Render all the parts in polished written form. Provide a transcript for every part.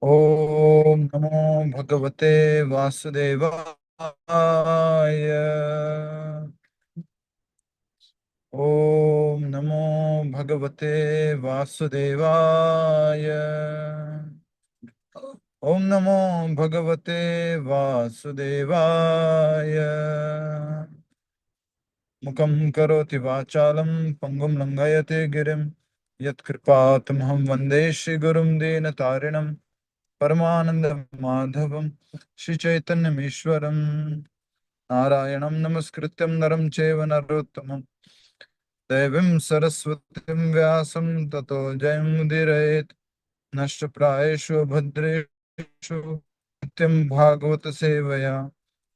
ओम नमो भगवते वासुदेवाय। ओम नमो भगवते वासुदेवाय। ओम नमो भगवते वासुदेवाय। मुखं करोति वाचालं पंगुं लंघयते गिरिं यत्कृपातमहं वन्दे श्रीगुरुं दीनतारिणं परमानन्दमाधवं श्रीचैतन्यमीश्वरं नारायणं नमस्कृत्यं नरं चैव नरोत्तमं देवीं सरस्वतीं व्यासं ततो जयमुदीरयेत् नष्टप्रायेषु भद्रेषु नित्यं भागवत सेवया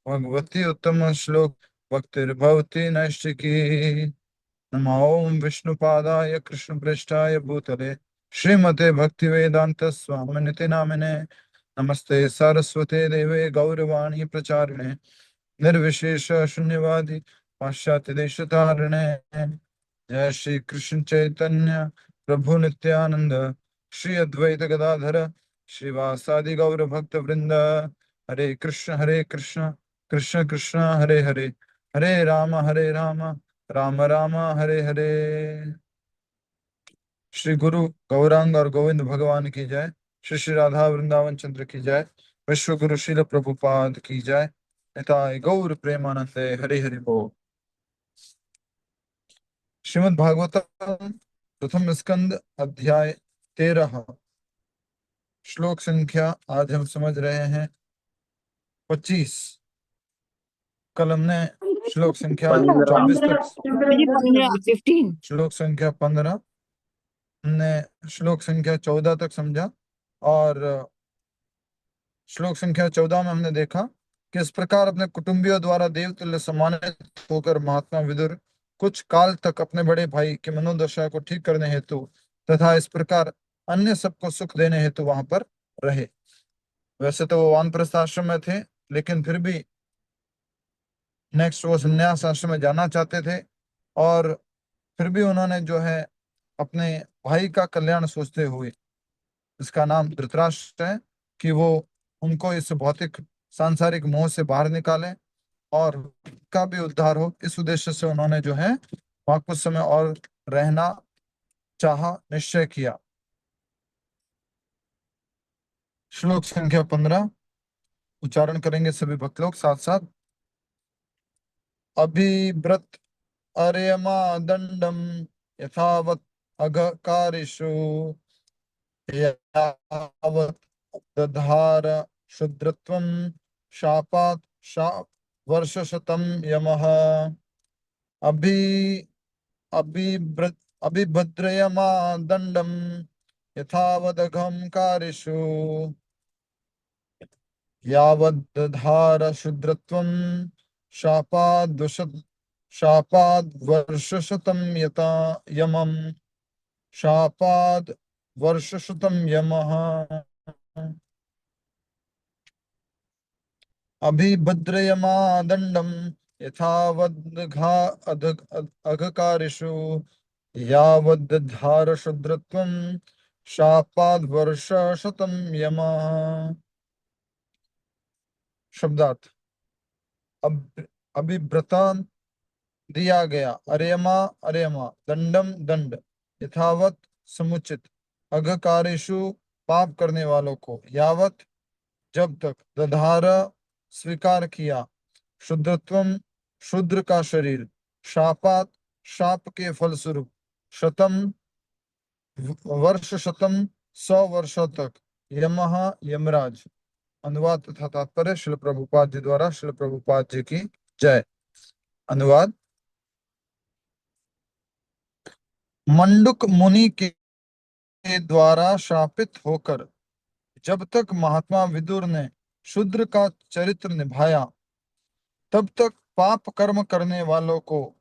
भगवती उत्तम श्लोक भक्तिर्भवती नैष्टिकी। नमो ओम विष्णुपादाय कृष्णप्रेष्ठाय भूतले श्रीमते भक्तिवेदांत स्वामिनिति नामिने नमस्ते सरस्वते देवे गौरवाणी प्रचारिणे निर्विशेष शून्यवादी पाश्चात्य देशतारिणे। जय श्री कृष्ण चैतन्य प्रभु नित्यानंद श्री अद्वैत गदाधर श्रीवासादि गौर भक्त वृंद। हरे कृष्ण कृष्ण कृष्ण हरे हरे, हरे राम राम राम हरे हरे। श्री गुरु गौरांग और गोविंद भगवान की जय। श्री श्री राधा वृंदावन चंद्र की जय। विश्व गुरु श्रील प्रभुपाद की जय। निताय गौर प्रेमानंदे हरि हरि बोल। श्रीमद् भागवतम प्रथम स्कंद अध्याय 13 श्लोक संख्या आज हम समझ रहे हैं 25। कल हमने श्लोक संख्या 24 तक, 15 श्लोक संख्या 15 हमने श्लोक संख्या 14 तक समझा। और श्लोक संख्या 14 में हमने देखा कि इस प्रकार अपने कुटुंबियों द्वारा देवतुल्य सम्मानित होकर महात्मा विदुर कुछ काल तक अपने बड़े भाई की मनोदशा को ठीक करने हेतु तथा इस प्रकार अन्य सबको सुख देने हेतु वहां पर रहे। वैसे तो वो वानप्रस्थ आश्रम में थे, लेकिन फिर भी नेक्स्ट वो संन्यास आश्रम में जाना चाहते थे। और फिर भी उन्होंने जो है अपने भाई का कल्याण सोचते हुए, इसका नाम धृतराष्ट्र है, कि वो उनको इस भौतिक सांसारिक मोह से बाहर निकाले और का भी उद्धार हो, इस उद्देश्य से उन्होंने जो है वहां कुछ समय और रहना चाहा, निश्चय किया। श्लोक संख्या 15 उच्चारण करेंगे सभी भक्त लोग साथ साथ। अभिव्रत अर्यमा दंडम यथावत अघकारिषु यावत् दधार शुद्रत्वं शापात् वर्षशतं यमः। अभि अभिभ्र अभिभद्रयमा दंडम यथावदघं कारिषु यावद्दधार शुद्रत्वं शापाद् वर्षशतं यता यमम्। शापाद वर्षशतं यमः। अभिभद्रयमा दंडम यथावद्घा अघकारिषु यावद्धार शुद्रत्वं शापाद वर्षशतं यमः। शब्दार्थ। अब अभिभ्रतान दिया गया, अरेमा अरेमा, दंडम दंड, यथावत समुचित, अघकारेषु पाप करने वालों को, यावत जब तक, दधार स्वीकार किया, शुद्रत्वम शुद्र का शरीर, शापात शाप के फलस्वरूप, शतम वर्ष शतम 100 वर्षों तक, यमः यमराज। अनुवाद तथा तात्पर्य श्रील प्रभुपाद जी द्वारा। श्रील प्रभुपाद जी की जय। अनुवाद। मंडुक मुनि के द्वारा शापित होकर जब तक महात्मा विदुर ने शूद्र का चरित्र निभाया, तब तक पाप कर्म करने वालों को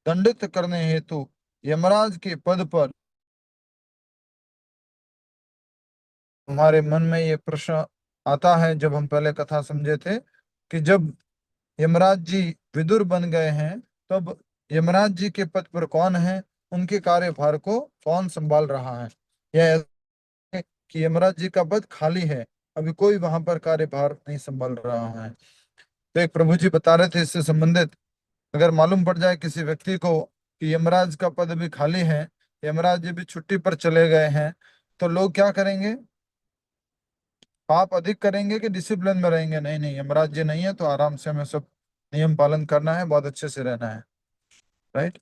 दंडित करने हेतु यमराज के पद पर। हमारे मन में ये प्रश्न आता है, जब हम पहले कथा समझे थे, कि जब यमराज जी विदुर बन गए हैं, तब यमराज जी के पद पर कौन है, उनके कार्यभार को कौन संभाल रहा है। यह कि यमराज जी का पद खाली है, अभी कोई वहां पर कार्यभार नहीं संभाल रहा है। तो एक प्रभु जी बता रहे थे इससे संबंधित, अगर मालूम पड़ जाए किसी व्यक्ति को कि यमराज का पद अभी खाली है, यमराज जी भी छुट्टी पर चले गए हैं, तो लोग क्या करेंगे? पाप अधिक करेंगे कि डिसिप्लिन में रहेंगे? नहीं नहीं, यमराज जी नहीं है तो आराम से हमें सब नियम पालन करना है, बहुत अच्छे से रहना है। राइट।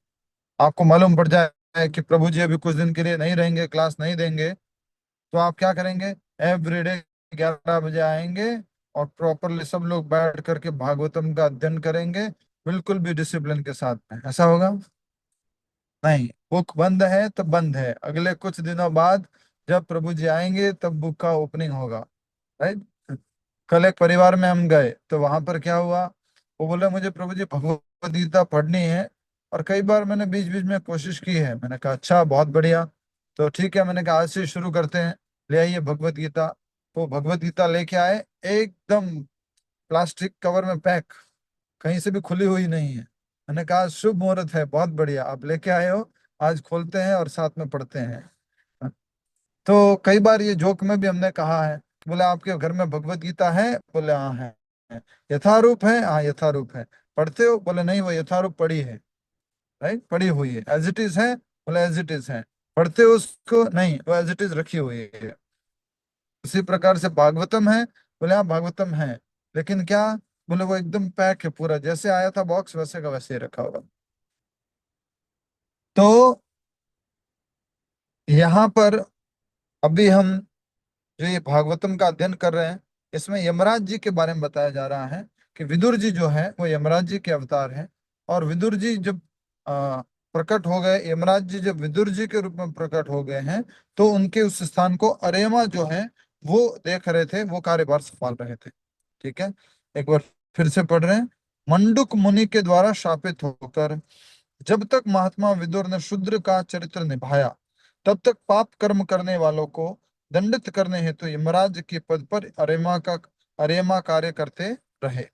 आपको मालूम पड़ जाए कि प्रभु जी अभी कुछ दिन के लिए नहीं रहेंगे, क्लास नहीं देंगे, तो आप क्या करेंगे? एवरीडे 11 बजे आएंगे और प्रॉपरली सब लोग बैठ करके भागवतम का अध्ययन करेंगे, बिल्कुल भी डिसिप्लिन के साथ में। ऐसा होगा? नहीं, बुक बंद है तो बंद है, अगले कुछ दिनों बाद जब प्रभु जी आएंगे तब बुक का ओपनिंग होगा। राइट। कल एक परिवार में हम गए तो वहां पर क्या हुआ, वो बोले मुझे प्रभु जी भगवत गीता पढ़नी है, और कई बार मैंने बीच बीच में कोशिश की है। मैंने कहा अच्छा, बहुत बढ़िया, तो ठीक है, मैंने कहा आज से शुरू करते हैं, ले आइए भगवत गीता। तो भगवत गीता लेके आए, एकदम प्लास्टिक कवर में पैक, कहीं से भी खुली हुई नहीं है। मैंने कहा आज शुभ मुहूर्त है, बहुत बढ़िया, आप लेके आए हो, आज खोलते हैं और साथ में पढ़ते हैं। तो कई बार ये जोक में भी हमने कहा है, बोले आपके घर में भगवत गीता है? बोले हाँ है। यथारूप है? हाँ यथारूप है। पढ़ते हो? बोले नहीं, वो यथारूप पढ़ी है। राइट, पढ़ी हुई है। एज इट इज है? बोले एज इट इज है। पढ़ते हो उसको? नहीं, वो एज इट इज रखी हुई है। उसी प्रकार से भागवतम है? बोले हाँ भागवतम है, लेकिन क्या? बोले वो एकदम पैक है, पूरा जैसे आया था बॉक्स वैसे का वैसे ही रखा होगा। तो यहाँ पर अभी हम जो ये भागवतम का अध्ययन कर रहे हैं, इसमें यमराज जी के बारे में बताया जा रहा है कि विदुर जी जो है वो यमराज जी के अवतार हैं। और विदुर जी जब प्रकट हो गए, यमराज जी जब विदुर जी के रूप में प्रकट हो गए हैं, तो उनके उस स्थान को अरेमा जो है वो देख रहे थे, वो कार्यभार संभाल रहे थे। ठीक है, एक बार फिर से पढ़ रहे हैं। मंडुक मुनि के द्वारा शापित होकर जब तक महात्मा विदुर ने शूद्र का चरित्र निभाया, तब तक पाप कर्म करने वालों को दंडित करने हेतु यमराज के पद पर अरेमा कार्य करते रहे।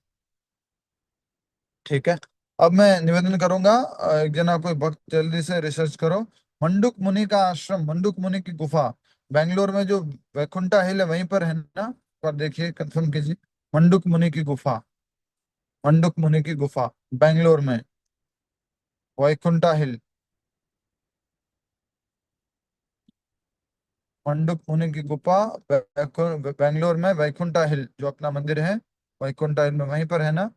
ठीक है, अब मैं निवेदन करूंगा, एक जना कोई भक्त जल्दी से रिसर्च करो। मंडुक मुनि का आश्रम, मंडुक मुनि की गुफा, बेंगलोर में जो वैकुंठा हिल है वहीं पर है ना? पर देखिए, कंफर्म कीजिए। मंडुक मुनि की गुफा, मंडुक मुनि की गुफा बेंगलोर में, वैकुंठा हिल। मंडुक मुनि की गुफा बेंगलोर में, वैकुंठा हिल जो अपना मंदिर है, वैकुंठा हिल में वहीं पर है ना?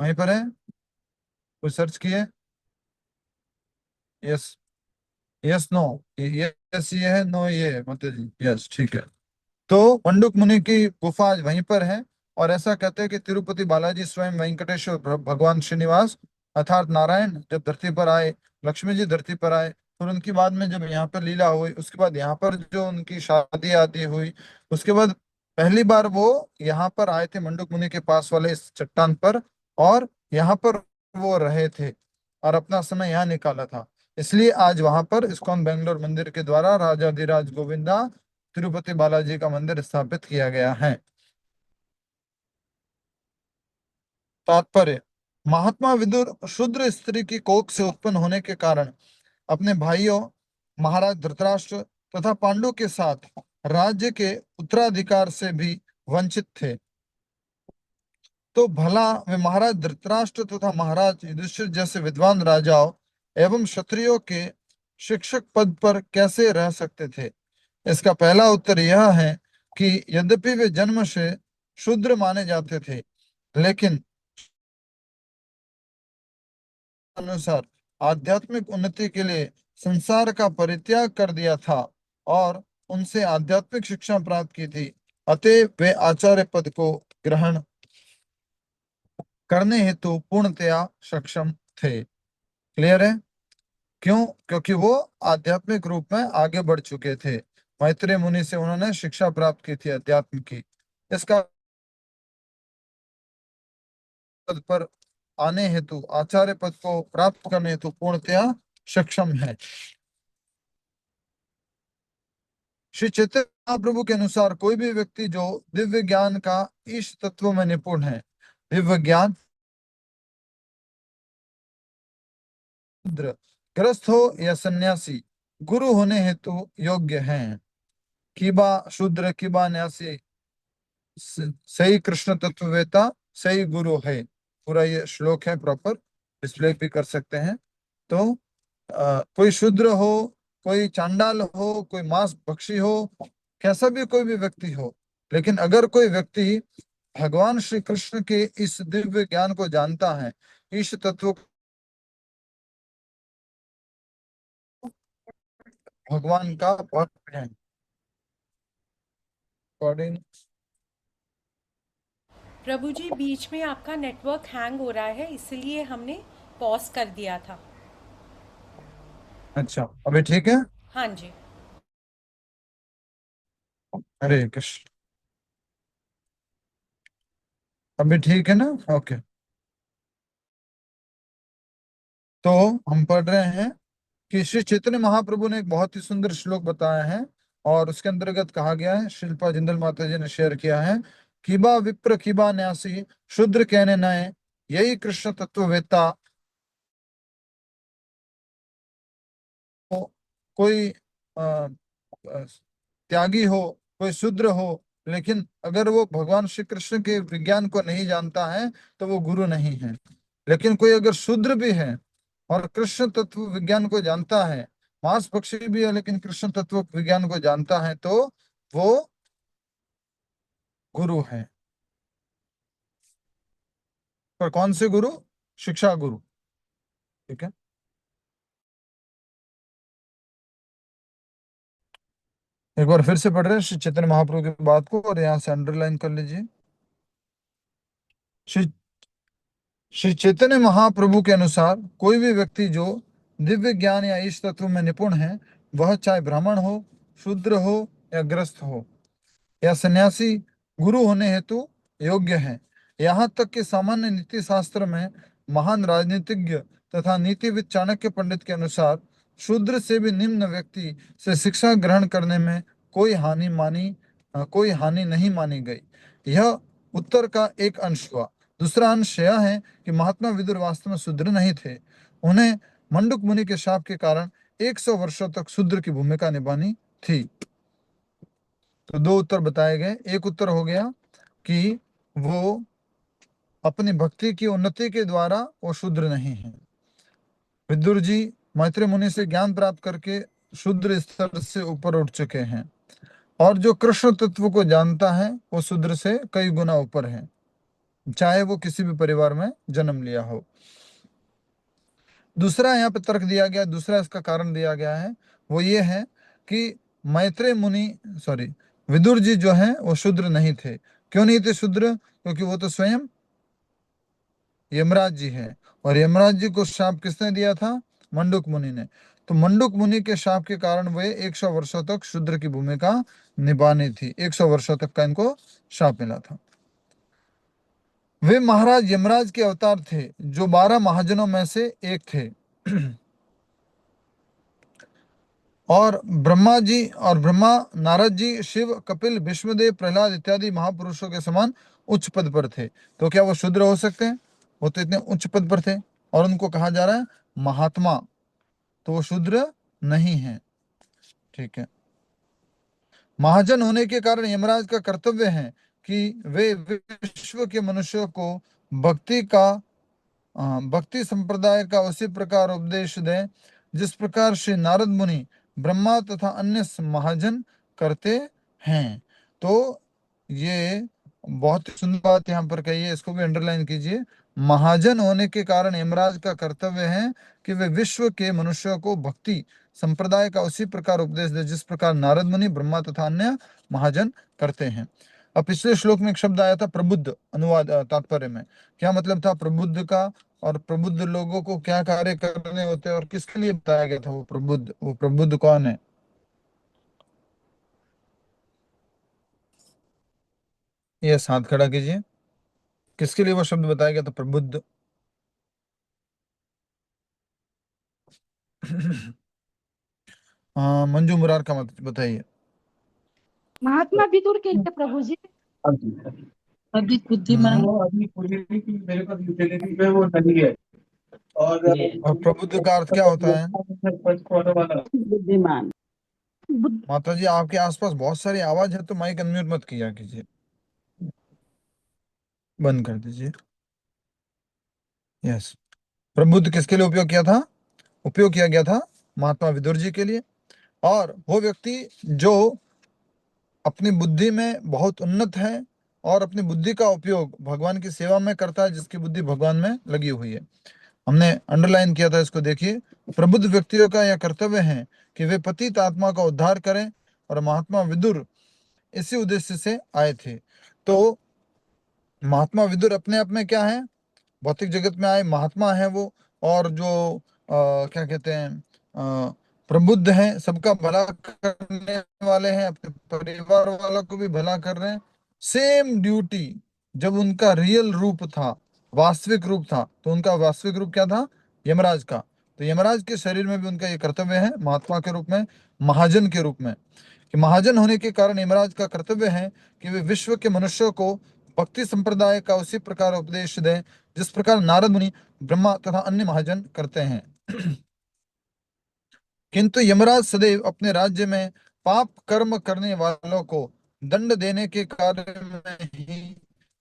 वहीं पर है? कुछ सर्च किए? यस, यस नो, यस ये है, नो ये है, मतलब जी यस, ठीक है। तो मंडुक मुनि की गुफा वहीं पर है। और ऐसा कहते हैं कि तिरुपति बालाजी स्वयं वेंकटेश्वर भगवान श्रीनिवास अर्थात नारायण जब धरती पर आए, लक्ष्मी जी धरती पर आए, फिर उनकी बाद में जब यहाँ पर लीला हुई, उसके बाद यहाँ पर जो उनकी शादी आदि हुई, उसके बाद पहली बार वो यहाँ पर आए थे मंडुक मुनि के पास वाले इस चट्टान पर, और यहाँ पर वो रहे थे और अपना समय यहाँ निकाला था। इसलिए आज वहां पर इस्कॉन बेंगलोर मंदिर के द्वारा राजाधिराज गोविंदा तिरुपति बालाजी का मंदिर स्थापित किया गया है। तात्पर्य, महात्मा विदुर शूद्र स्त्री की कोख से उत्पन्न होने के कारण अपने भाइयों महाराज धृतराष्ट्र तथा पांडु के साथ राज्य के उत्तराधिकार से भी वंचित थे। तो भला वे महाराज धृतराष्ट्र तथा महाराज युधिष्ठिर जैसे विद्वान राजाओं एवं क्षत्रियों के शिक्षक पद पर कैसे रह सकते थे? इसका पहला उत्तर यह है कि यद्यपि वे जन्म से शूद्र माने जाते थे, लेकिन अनुसार आध्यात्मिक उन्नति के लिए संसार का परित्याग कर दिया था और उनसे आध्यात्मिक शिक्षा प्राप्त की थी। अतएव वे आचार्य पद को ग्रहण करने हेतु पूर्णतया सक्षम थे। क्लियर है? क्यों? क्योंकि वो आध्यात्मिक रूप में आगे बढ़ चुके थे। मैत्रेय मुनि से उन्होंने शिक्षा प्राप्त की थी अध्यात्म की। इसका पद पर आने हेतु, आचार्य पद को प्राप्त करने हेतु पूर्णतया सक्षम है। श्री चैतन्य महाप्रभु के अनुसार कोई भी व्यक्ति जो दिव्य ज्ञान का ईश तत्व में निपुण है, दिव्य ज्ञान, ग्रस्त हो या सन्यासी, गुरु होने हेतु योग्य हैं। किबा शूद्र किबा न्यासी, सही कृष्ण तत्ववेता सही गुरु है। पूरा ये श्लोक है, प्रॉपर डिस्प्ले भी कर सकते हैं। तो कोई शूद्र हो, कोई चांडाल हो, कोई मांस भक्षी हो, कैसा भी कोई भी व्यक्ति हो, लेकिन अगर कोई व्यक्ति भगवान श्री कृष्ण के इस दिव्य ज्ञान को जानता है, इस तत्व भगवान का भक्त है। अकॉर्डिंग प्रभु जी, बीच में आपका नेटवर्क हैंग हो रहा है, इसलिए हमने पॉज कर दिया था। अच्छा, अभी ठीक है। हाँ जी। हरे कृष्ण, अभी ठीक है ना? ओके। तो हम पढ़ रहे हैं कि श्री चैतन्य महाप्रभु ने एक बहुत ही सुंदर श्लोक बताया है, और उसके अंतर्गत कहा गया है, शिल्पा जिंदल माता जी ने शेयर किया है, किबा विप्र किबा न्यासी, शूद्र कहने नए, यही कृष्ण तत्ववेत्ता। हो, कोई अ, अ, त्यागी हो, कोई शूद्र हो, लेकिन अगर वो भगवान श्री कृष्ण के विज्ञान को नहीं जानता है तो वो गुरु नहीं है। लेकिन कोई अगर शूद्र भी है और कृष्ण तत्व विज्ञान को जानता है, मांस भक्षी भी है लेकिन कृष्ण तत्व विज्ञान को जानता है, तो वो गुरु है। पर कौन से गुरु? शिक्षा गुरु। ठीक है, एक बार फिर से पढ़ रहे हैं श्री चैतन्य महाप्रभु की बात को, और यहाँ से अंडरलाइन कर लीजिए। श्री श्री चैतन्य महाप्रभु के अनुसार कोई भी व्यक्ति जो दिव्य ज्ञान या इस तत्व में निपुण है, वह चाहे ब्राह्मण हो, शूद्र हो या ग्रस्त हो या सन्यासी, गुरु होने हेतु योग्य है। यहाँ तक कि सामान्य नीति शास्त्र में महान राजनीतिज्ञ तथा नीतिविद चाणक्य पंडित के अनुसार शूद्र से भी निम्न व्यक्ति से शिक्षा ग्रहण करने में कोई हानि नहीं मानी गई। यह उत्तर का एक अंश हुआ। दूसरा अंश यह है कि महात्मा विदुर वास्तव में शूद्र नहीं थे। उन्हें मंडुक मुनि के शाप के कारण 100 वर्षों तक शूद्र की भूमिका निभानी थी। तो दो उत्तर बताए गए। एक उत्तर हो गया कि वो अपनी भक्ति की उन्नति के द्वारा वो शूद्र नहीं है। विदुर जी मैत्री मुनि से ज्ञान प्राप्त करके शूद्र स्तर से ऊपर उठ चुके हैं, और जो कृष्ण तत्व को जानता है वो शूद्र से कई गुना ऊपर है, चाहे वो किसी भी परिवार में जन्म लिया हो। दूसरा यहाँ पे तर्क दिया गया, दूसरा इसका कारण दिया गया है, वो ये है कि मैत्रेय मुनि सॉरी विदुर जी जो हैं वो शूद्र नहीं थे। क्यों नहीं थे शूद्र? क्योंकि वो तो स्वयं यमराज जी हैं, और यमराज जी को शाप किसने दिया था? मंडुक मुनि ने। तो मंडुक मुनि के शाप के कारण वे 100 वर्षों तक शूद्र की भूमिका निभानी थी। 100 वर्षों तक का इनको शाप मिला था। वे महाराज यमराज के अवतार थे, जो 12 महाजनों में से एक थे। और ब्रह्मा, नारद जी, शिव, कपिल, विष्णुदेव, प्रहलाद इत्यादि महापुरुषों के समान उच्च पद पर थे। तो क्या वो शूद्र हो सकते हैं? वो तो इतने उच्च पद पर थे, और उनको कहा जा रहा है महात्मा, तो वो शूद्र नहीं है। ठीक है। महाजन होने के कारण यमराज का कर्तव्य है कि वे विश्व के मनुष्यों को भक्ति का भक्ति संप्रदाय का उसी प्रकार उपदेश दें जिस प्रकार श्री नारद मुनि, ब्रह्मा तथा अन्य महाजन करते हैं। तो ये बहुत ही सुंदर बात यहाँ पर कही है, इसको भी अंडरलाइन कीजिए। महाजन होने के कारण यमराज का कर्तव्य है कि वे विश्व के मनुष्यों को भक्ति संप्रदाय का उसी प्रकार उपदेश दे जिस प्रकार नारद मुनि, ब्रह्मा तथा अन्य महाजन करते हैं। अब पिछले श्लोक में एक शब्द आया था प्रबुद्ध, अनुवाद तात्पर्य में क्या मतलब था प्रबुद्ध का, और प्रबुद्ध लोगों को क्या कार्य करने होते हैं और किसके लिए बताया गया था वो प्रबुद्ध कौन है? ये हाथ खड़ा कीजिए। किसके लिए वो शब्द बताया गया था प्रबुद्ध? हाँ, मंजू मुरार का मत बताइए। महात्मा विदुर के लिए प्रभु जी। अधिक बुद्धिमान। अभी मेरे पास यूटिलिटी पे वो नहीं है। और प्रबुद्ध का अर्थ क्या होता है? बुद्धिमान। बुद्ध माता जी, आपके आसपास बहुत सारी आवाज है, तो माइक अनम्यूट मत किया कीजिए, बंद कर दीजिए। यस। प्रबुद्ध किसके लिए उपयोग किया था? उपयोग किया गया था महात्मा विदुर जी के लिए। और वो व्यक्ति जो अपनी बुद्धि में बहुत उन्नत है और अपनी बुद्धि का उपयोग भगवान की सेवा में करता है, जिसकी बुद्धि भगवान में लगी हुई है। हमने अंडरलाइन किया था इसको, देखिए। प्रबुद्ध व्यक्तियों का यह कर्तव्य है कि वे पतित आत्मा का उद्धार करें, और महात्मा विदुर इसी उद्देश्य से आए थे। तो महात्मा विदुर अपने आप में क्या है? भौतिक जगत में आए महात्मा है वो। और जो क्या कहते हैं, प्रबुद्ध हैं, सबका भला करने वाले हैं, अपने परिवार वालों को भी भला कर रहे हैं। सेम ड्यूटी जब उनका रियल रूप था, वास्तविक रूप था, तो उनका वास्तविक रूप क्या था? यमराज का। तो यमराज के शरीर में भी उनका ये कर्तव्य है, महात्मा के रूप में, महाजन के रूप में, कि महाजन होने के कारण यमराज का कर्तव्य है कि वे विश्व के मनुष्यों को भक्ति संप्रदाय का उसी प्रकार उपदेश दें जिस प्रकार नारद मुनि, ब्रह्मा तथा अन्य महाजन करते हैं। किंतु यमराज सदैव अपने राज्य में पाप कर्म करने वालों को दंड देने के कार्य में ही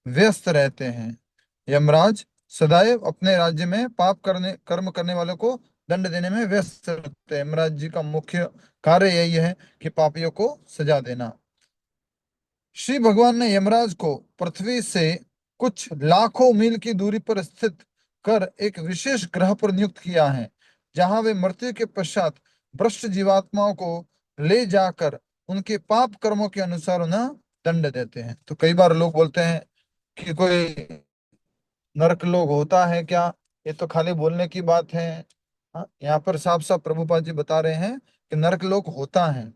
व्यस्त रहते हैं। यमराज सदैव अपने राज्य में पाप करने कर्म करने वालों को दंड देने में व्यस्त रहते हैं। यमराज जी का मुख्य कार्य यही है कि पापियों को सजा देना। श्री भगवान ने यमराज को पृथ्वी से कुछ लाखों मील की दूरी पर स्थित कर एक विशेष ग्रह पर नियुक्त किया है, जहां वे मृत्यु के पश्चात भ्रष्ट जीवात्माओं को ले जाकर उनके पाप कर्मों के अनुसार उन्हें दंड देते हैं। तो कई बार लोग बोलते हैं कि कोई नरक लोक होता है क्या? ये तो खाली बोलने की बात है। हाँ, यहाँ पर साफ साफ प्रभुपाद जी बता रहे हैं कि नरक लोक होता है।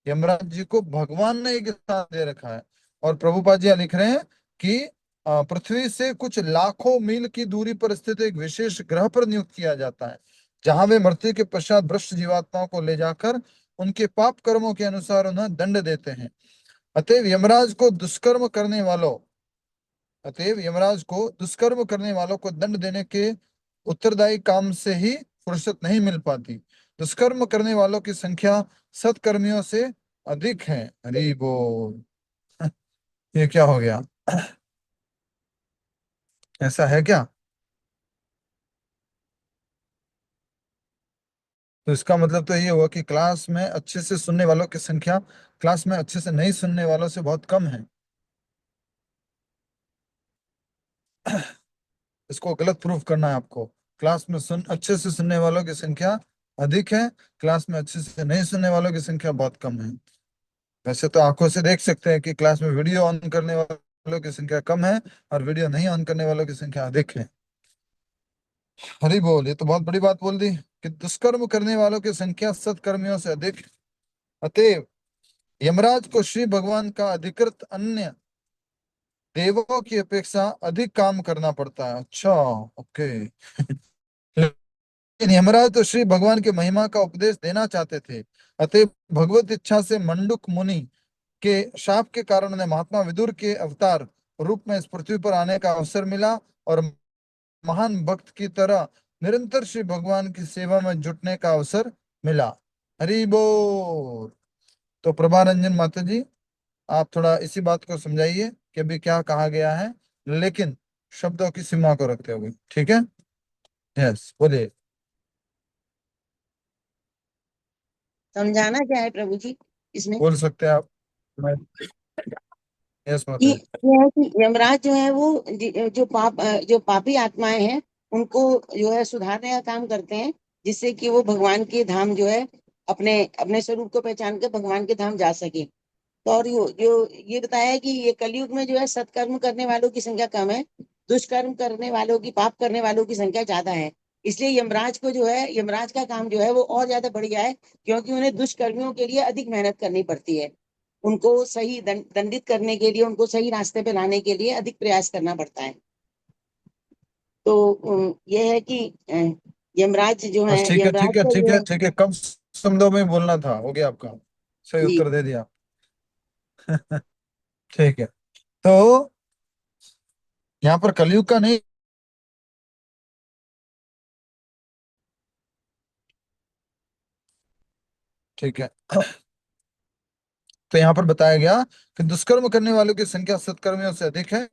यमराज जी को भगवान ने एक स्थान दे रखा है। और प्रभुपाद जी यहाँ लिख रहे हैं कि पृथ्वी से कुछ लाखों मील की दूरी पर स्थित एक विशेष ग्रह पर नियुक्त किया जाता है, जहां वे मृत्यु के पश्चात भ्रष्ट जीवात्माओं को ले जाकर उनके पाप कर्मों के अनुसार उन्हें दंड देते हैं। अतएव यमराज को दुष्कर्म करने वालों अतएव यमराज को दुष्कर्म करने वालों को दंड देने के उत्तरदायी काम से ही फुर्सत नहीं मिल पाती। दुष्कर्म करने वालों की संख्या सत्कर्मियों से अधिक है। हरि बोल। ये क्या हो गया? ऐसा है क्या? तो इसका मतलब तो ये हुआ कि क्लास में अच्छे से सुनने वालों की संख्या क्लास में अच्छे से नहीं सुनने वालों से बहुत कम है। इसको गलत प्रूफ करना है आपको। क्लास में अच्छे से सुनने वालों की संख्या अधिक है, क्लास में अच्छे से नहीं सुनने वालों की संख्या बहुत कम है। वैसे तो आंखों से देख सकते हैं कि क्लास में वीडियो ऑन करने वालों की संख्या कम है और वीडियो नहीं ऑन करने वालों की संख्या अधिक है। हरी बोल। ये तो बहुत बड़ी बात बोल दी कि दुष्कर्म करने वालों की संख्या सत्कर्मियों से अधिक। अतएव यमराज को श्री भगवान का अधिकृत अन्य देवों की अपेक्षा अधिक काम करना पड़ता है। अच्छा, ओके। लेकिन यमराज तो श्री भगवान के महिमा का उपदेश देना चाहते थे। अतः भगवत इच्छा से मंडुक मुनि के शाप के कारण उन्हें महात्मा विदुर के अवतार रूप में इस पृथ्वी पर आने का अवसर मिला, और महान भक्त की तरह निरंतर श्री भगवान की सेवा में जुटने का अवसर मिला। हरि बोल। तो प्रभा रंजन माता जी, आप थोड़ा इसी बात को समझाइए कि अभी क्या कहा गया है, लेकिन शब्दों की सीमा को रखते हुए। ठीक है? यस, बोलिए। समझाना क्या है प्रभु जी इसमें? बोल सकते हैं आप। यस कि माता जी। ये है कि यमराज जो है वो जो पापी आत्माएं हैं उनको जो है सुधारने का काम करते हैं, जिससे कि वो भगवान के धाम जो है अपने अपने स्वरूप को पहचान कर भगवान के धाम जा सके। तो और ये बताया है कि ये कलयुग में जो है सत्कर्म करने वालों की संख्या कम है, दुष्कर्म करने वालों की, पाप करने वालों की संख्या ज्यादा है। इसलिए यमराज को जो है, यमराज का काम जो है वो और ज्यादा बढ़ गया है, क्योंकि उन्हें दुष्कर्मियों के लिए अधिक मेहनत करनी पड़ती है। उनको सही दंडित करने के लिए, उनको सही रास्ते पे लाने के लिए अधिक प्रयास करना पड़ता है। तो यह है कि यमराज जो है, बस ठीक है, यमराज ठीक है, का ठीक जो है, है। ठीक है। कम शब्दों में बोलना था, हो गया आपका। सही जी। उत्तर दे दिया। ठीक है। तो यहाँ पर कलयुग का नहीं ठीक है। तो यहाँ पर बताया गया कि दुष्कर्म करने वालों की संख्या सत्कर्मियों से अधिक है,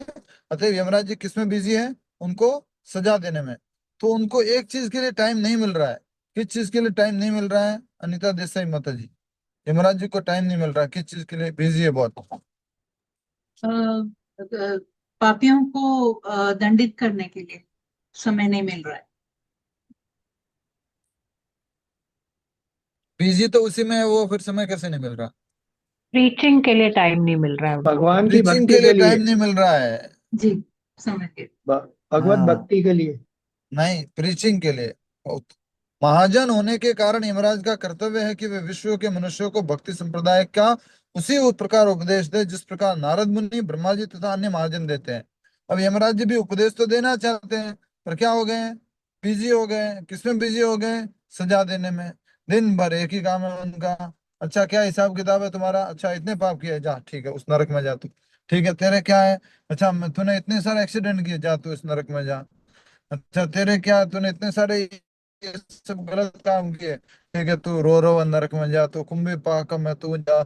अतः यमराज जी किसमें बिजी है? उनको सजा देने में। तो उनको एक चीज के लिए टाइम नहीं मिल रहा है। किस चीज के लिए टाइम नहीं मिल रहा है अनिता देसाई माता जी? यमराज जी को टाइम नहीं मिल रहा है, किस चीज के लिए? बिजी है बहुत। पापियों को दंडित करने के लिए समय नहीं मिल रहा है। बिजी तो उसी में है वो, फिर समय कैसे नहीं मिल रहा? प्रीचिंग के लिए टाइम नहीं मिल रहा है उनको। भगवान की प्रीचिंग भक्ति के लिए के लिए, टाइम नहीं मिल रहा है। जी, समझ गए। भगवत हाँ। भक्ति के लिए। नहीं, प्रीचिंग के लिए। महाजन होने के कारण यमराज का कर्तव्य है कि वे विश्व के मनुष्यों को भक्ति संप्रदाय का उसी प्रकार उपदेश दे जिस प्रकार नारद मुनि, ब्रह्मा जी तथा अन्य महाजन देते हैं। अब यमराज जी भी उपदेश तो देना चाहते हैं, पर क्या हो गए हैं? बिजी हो गए हैं। किसमें बिजी हो गए? सजा देने में। दिन भर एक ही काम है उनका। अच्छा, क्या हिसाब किताब है तुम्हारा? अच्छा, इतने पाप किए, जा ठीक है उस नरक में जा तू। ठीक है, तेरे क्या है? अच्छा, तूने इतने सारे एक्सीडेंट किए, जा तू इस नरक में जा। अच्छा, तेरे क्या, तूने इतने सारे ये सब गलत काम किए, ठीक है तू रो रो नरक में जा, तू कुंभी पाक में तू जा।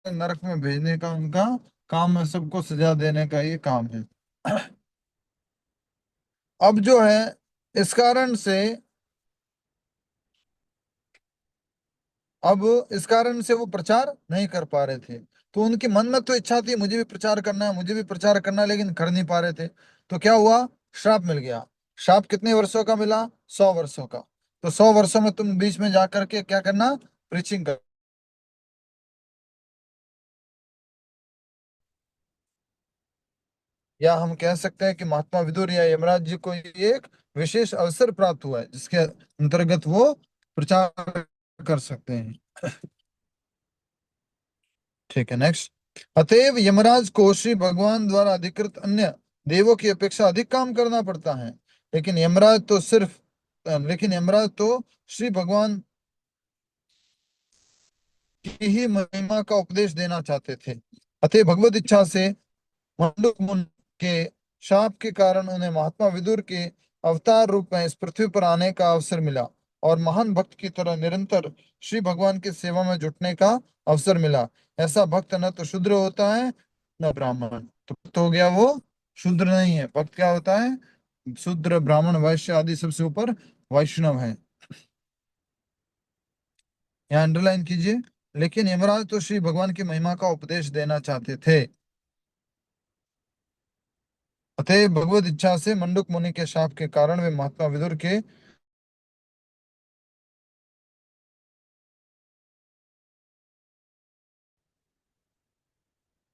नरक में भेजने का उनका काम है, सबको सजा देने का ये काम है। अब जो है, इस कारण से अब इस कारण से वो प्रचार नहीं कर पा रहे थे। तो उनके मन में तो इच्छा थी मुझे भी प्रचार करना है, मुझे भी प्रचार करना है, लेकिन कर नहीं पा रहे थे। तो क्या हुआ? श्राप मिल गया। श्राप कितने वर्षों का मिला? 100 वर्षों का। तो 100 वर्षों में तुम बीच में जाकर के क्या करना? प्रीचिंग कर। या हम कह सकते हैं कि महात्मा विदुर या यमराज जी को ये एक विशेष अवसर प्राप्त हुआ है जिसके अंतर्गत वो प्रचार कर सकते हैं। ठीक है, नेक्स्ट। अतएव यमराज को श्री भगवान द्वारा अधिकृत अन्य देवों की अपेक्षा अधिक काम करना पड़ता है। लेकिन यमराज तो श्री भगवान की ही महिमा का उपदेश देना चाहते थे। अतः भगवत इच्छा से मंडूक मुनि के शाप के कारण उन्हें महात्मा विदुर के अवतार रूप में इस पृथ्वी पर आने का अवसर मिला और महान भक्त की तरह निरंतर श्री भगवान की सेवा में जुटने का अवसर मिला। ऐसा भक्त न तो शूद्र होता है न ब्राह्मण। तो भक्त हो गया वो शूद्र नहीं है। भक्त क्या होता है? शूद्र, ब्राह्मण, वैश्य आदि सबसे ऊपर वैष्णव है। यहाँ अंडरलाइन कीजिए। लेकिन यमराज तो श्री भगवान की महिमा का उपदेश देना चाहते थे। अतः भगवत इच्छा से मंडूक मुनि के शाप के कारण वे महात्मा विदुर के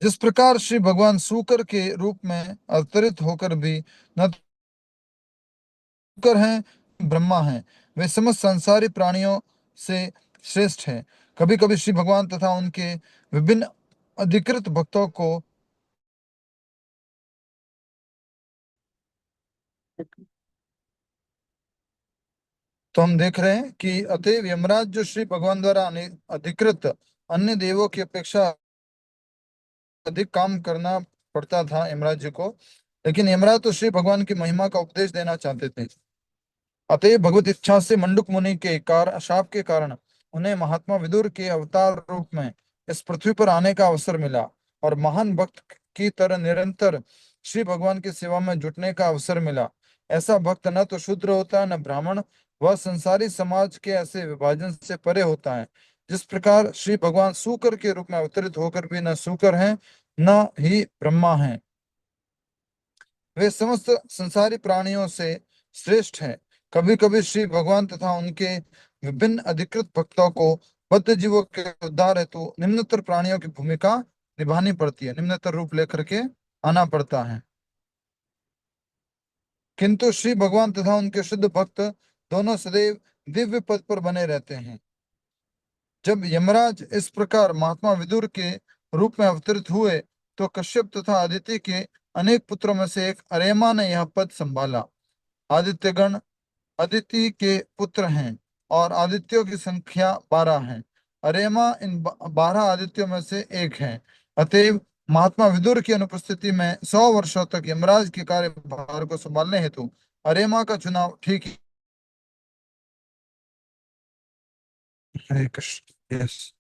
जिस प्रकार श्री भगवान सूकर के रूप में अवतरित होकर भी न सूकर हैं ब्रह्मा हैं, वे समस्त संसारी प्राणियों से श्रेष्ठ हैं। कभी कभी श्री भगवान तथा उनके विभिन्न अधिकृत भक्तों को तो हम देख रहे हैं कि अतएव यमराज जो श्री भगवान द्वारा अधिकृत अन्य देवों की अपेक्षा अधिक काम करना पड़ता था यमराज जी को। लेकिन यमराज तो श्री भगवान की महिमा का उपदेश देना चाहते थे। अतएव भगवत इच्छा से मंडूक मुनि के शाप के कारण उन्हें महात्मा विदुर के अवतार रूप में इस पृथ्वी पर आने का अवसर मिला और महान भक्त की तरह निरंतर श्री भगवान की सेवा में जुटने का अवसर मिला। ऐसा भक्त न तो शूद्र होता है न ब्राह्मण, वह संसारी समाज के ऐसे विभाजन से परे होता है। जिस प्रकार श्री भगवान सूकर के रूप में अवतरित होकर भी न सूकर हैं न ही ब्रह्मा हैं, वे समस्त संसारी प्राणियों से श्रेष्ठ हैं। कभी कभी श्री भगवान तथा उनके विभिन्न अधिकृत भक्तों को बद्ध जीवों के उद्धार हेतु निम्नतर प्राणियों की भूमिका निभानी पड़ती है, निम्नतर रूप लेकर के आना पड़ता है। किंतु श्री भगवान तथा उनके शुद्ध भक्त दोनों सदैव दिव्य पद पर बने रहते हैं। जब यमराज इस प्रकार महात्मा विदुर के रूप में अवतरित हुए तो कश्यप तथा आदित्य के अनेक पुत्रों में से एक अरेमा ने यह पद संभाला। आदित्यगण अदिति के पुत्र हैं और आदित्यों की संख्या 12 है। अरेमा इन 12 आदित्यों में से एक है। अतएव महात्मा विदुर की अनुपस्थिति में 100 वर्षों तक यमराज के कार्यभार को संभालने हेतु अरेमा का चुनाव ठीक हरे कृष्ण। यस।